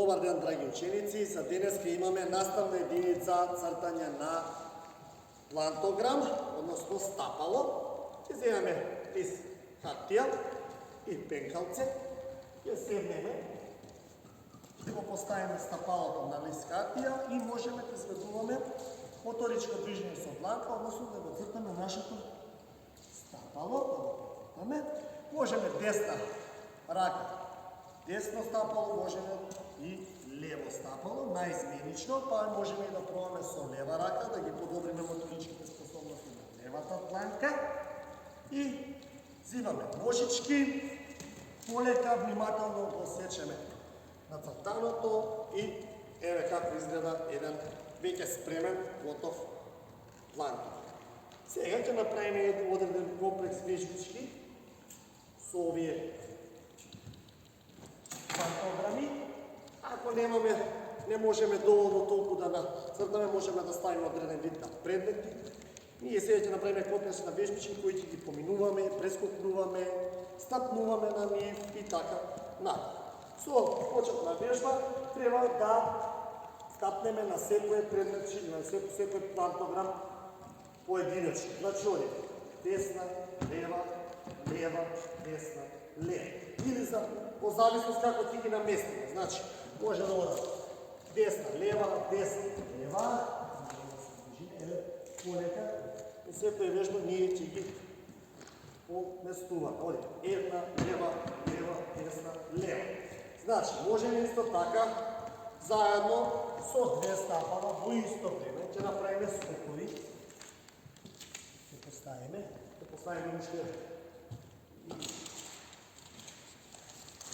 Добар ден, драги ученици. За денеска имаме наставна единица цртање на плантограм, односно стапало. Ќе земеме лист хартија и пенкалце, ќе седнеме, ќе го поставиме стапалото на лист хартија и можеме да изведуваме моторичко движење со дланка, односно да го цртаме нашето стапало, да го цртаме. Можеме десна рака, десно стапало, можеме и лево стапало, најизменично, па можеме и да пробаме со лева рака, да ги подобриме моторичките способности на левата дланка. И взимаме ножички, полека, внимателно го сечеме на цртаното и еве како изгледа еден веќе спремен, готов плантограм. Сега ќе направиме еден одреден комплекс вежбички со овие плантограми. Ако не можеме доволно толку да нацртаме, можеме да ставиме одреден вид на предмети. Ние сега ќе направиме комплекс на вежбички кои ќе ги поминуваме, прескокнуваме, стапнуваме на нив и така натаму. Со почетна вежба треба да стапнеме на секој предмет, на секој плантограм поединечно. Значи овде десна, лева, лева, десна, лева. Или за по зависност како ти ги наместиме. Значи може да ода десна, лева, десна, лева. Полека и секоја вежба ние ќе ги поместуваме. Оде една, лева, лева, десна, лева. Значи можеме исто така заедно со две стапала во исто време ќе направиме скокови. Ќе поставиме уште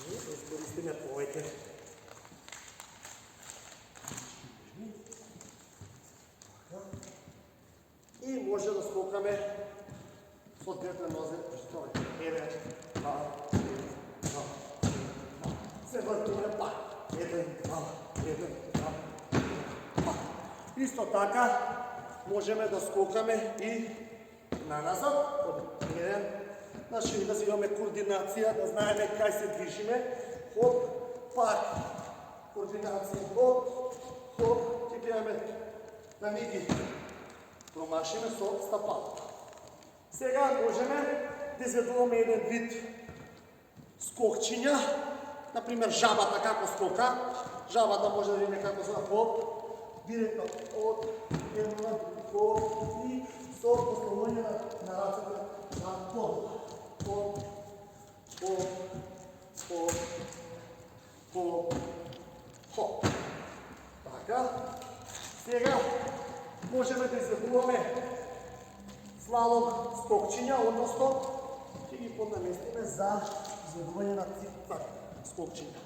и искористиме повеќе. И може да скокаме со двете нозе, еден, два, три, два, два. Се вртиме пак. Еден, два, пак. Исто така можеме да скокаме и наназад. Еден, значи да имаме координација, да знаеме кај се движиме. Хоп, пак. Координација, хоп, хоп. Ќе гледаме да не ги промашиме со стапалото. Сега можеме да изведуваме еден вид скокчиња, например жабата како скока. Жабата може да видиме како скока, хоп, директно од една, хоп и со поставување на рацете на пол. Хоп, хоп, хоп, хоп, хоп. Така. Сега можеме да изведуваме слалом скокчиња, односно ќе ги поднаместиме за изведување на цик-цак скокчиња.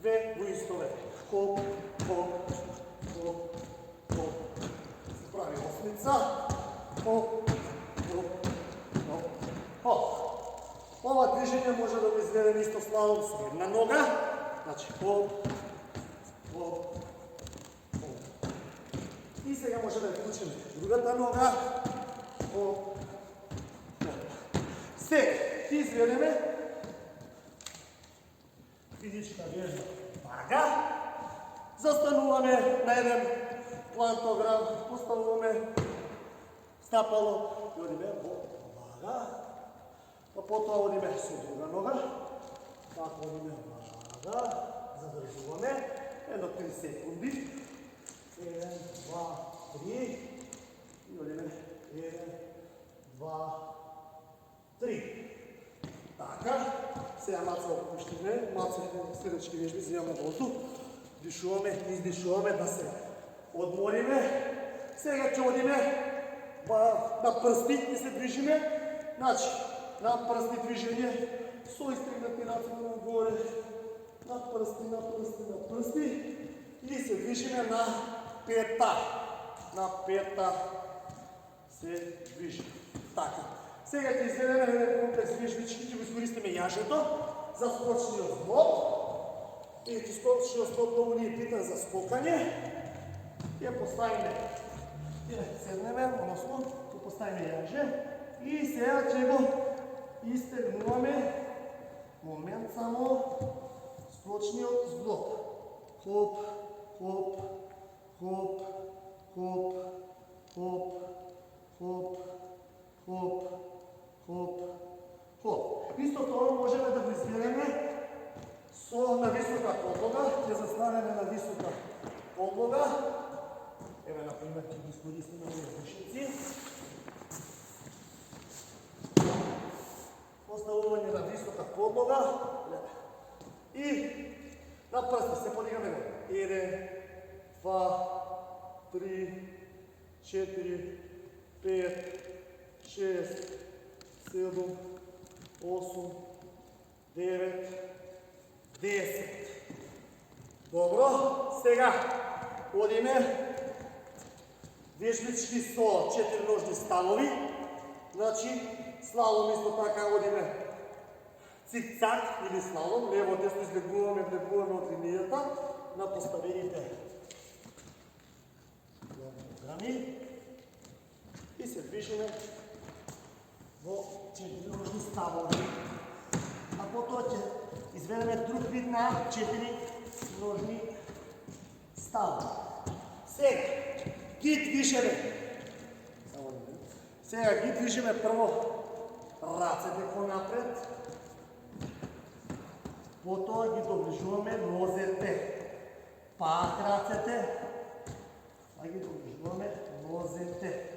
Две во исто време. Хоп, хоп, хоп, хоп. Се прави осмица. Хоп, хоп, хоп, хоп. Ова движење може да го изведеме исто слалом со една нога. Значи хоп, хоп, хоп. И сега може да вклучиме другата нога. Хоп, хоп. Сега ќе изведеме физичка вежба. Вага. Застануваме на еден плантограм, поставуваме стапало и одиме во вага. Па потоа одиме со друга нога. Така одиме вага. Задржуваме едно 3 секунди. 1, 2, 3 и одиме 1, 2, 3. Така, сега маца опуштиме, маца следечки вежби, взимаме воздух, дишуваме, издишуваме да се одмориме. Сега ќе одиме на прсти и се движиме. Значи, на прсти движење, со истегнати рацете нагоре, на прсти, на прсти, на прсти и се движиме на пета. На пета се движиме. Така. Сега ќе изведеме еден комплекс вежбички, ќе го искористиме јажето за скочниот зглоб. И скочниот зглоб многу ни е битен за скокање. Ќе поставиме, ќе седнеме, односно ќе поставиме јаже и сега ќе го изтегнуваме момент само скочниот зглоб. Хоп, хоп, хоп, хоп, хоп, хоп, хоп, хоп, хоп. Исто тоа можеме да го избереме со на висока подлога, ќе застанеме на висока подлога. Еве, например, ќе ги искористиме овие душици. Поставување на висока подлога и на прсти се подигаме го. 1, 2, 3, 4, 5, 6, 7, 8, 9, 10. Добро, сега одиме вежбички со 4 ножни станови. Значи, слалом исто така одиме цик-цак или слалом, лево, десно излегуваме од линијата на поставените програми и се движиме во 4 ножни ставови. А потоа ќе изведеме друг вид на 4 ножни ставови. Сега ги движиме. Сега ги движиме прво рацете кон напред. Потоа ги доближуваме нозете. Пак рацете. А ги доближуваме нозете.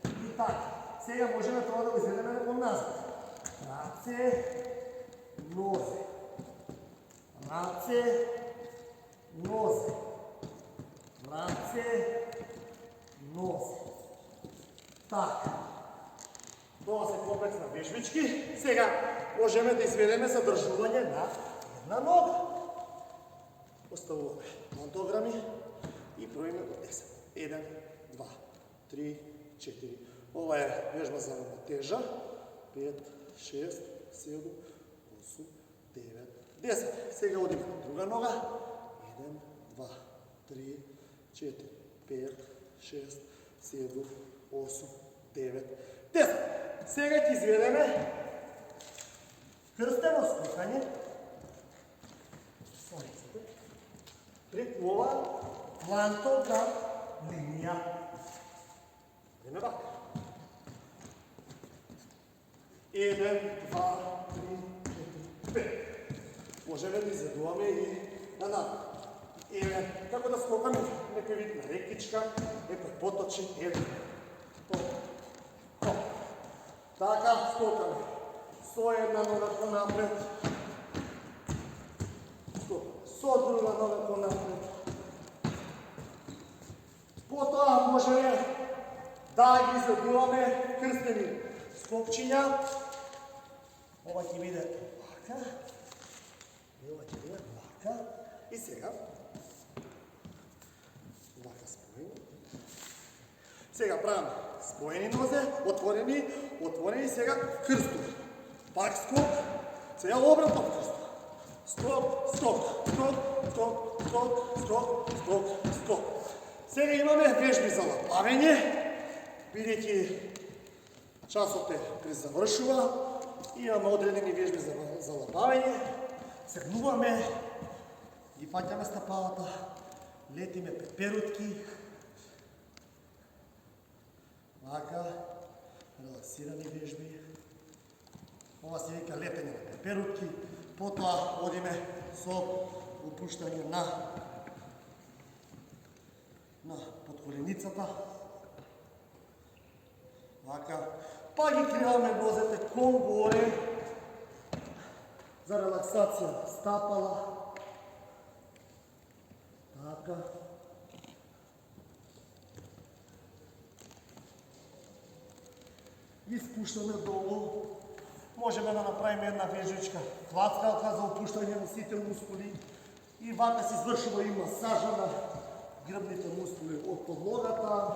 И така. Сега можеме тоа да го изведеме кон назад. Раце, нозе. Раце, нозе. Раце, нозе. Така. Тоа се комплекс на вежбички. Сега можеме да изведеме задржување на една нога. Оставуваме пантограми и броиме до 10. 1, 2, 3, 4. Ова е вежба за равнотежа. 5, 6, 7, 8, 9, 10. Сега одиме на друга нога. 1, 2, 3, 4, 5, 6, 7, 8, 9, 10. Сега ќе изведеме крстено скокање. Преку ова плантограм линија. Идеме вака. 1, 2, 3, 4, 5. Можеме да изведуваме и на напред. Еве, како да скокаме некој вид на рекичка, некој поточен, еве. Така, скокаме. Со една нога кон напред. Скокаме. Со друга нога кон напред. Потоа можеме да ги изведуваме крстени скокчиња. Ова ќе биде вака. И ова ќе биде вака. И сега вака споени. Сега правиме споени нозе, отворени, отворени, сега крстови. Пак скок, сега обратно крстови. Скок, скок, скок, скок, скок, скок, скок, скок. Сега имаме вежби за лапавење, бидејќи часот е презавршува, имаме одредени вежби за лапавење, сегнуваме, ги фаќаме стапалата, летиме пеперутки, вака, релаксирани вежби. Ова се вика летење на пеперутки, потоа одиме со опуштање на подколеницата. Вака, па ги криваме нозете кон горе за релаксација стапала. Така. Ги спуштаме долу. Можеме да направиме една вежичка клацкалка за опуштање на сите мускули и вака се извршува и масажа на грбните мускули од подлогата.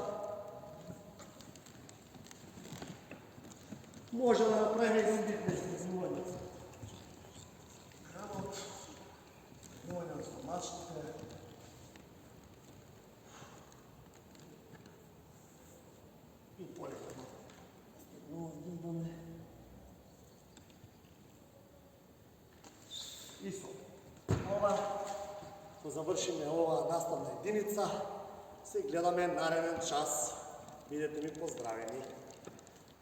Може да направиме един вид на изпрезнување. Грбот, изпрезнување на стомачните. И полека. Изпрезнуваме. И со ова Ako završime ova nastavna jedinica, se gledame naredен час. Бидете ми поздравени.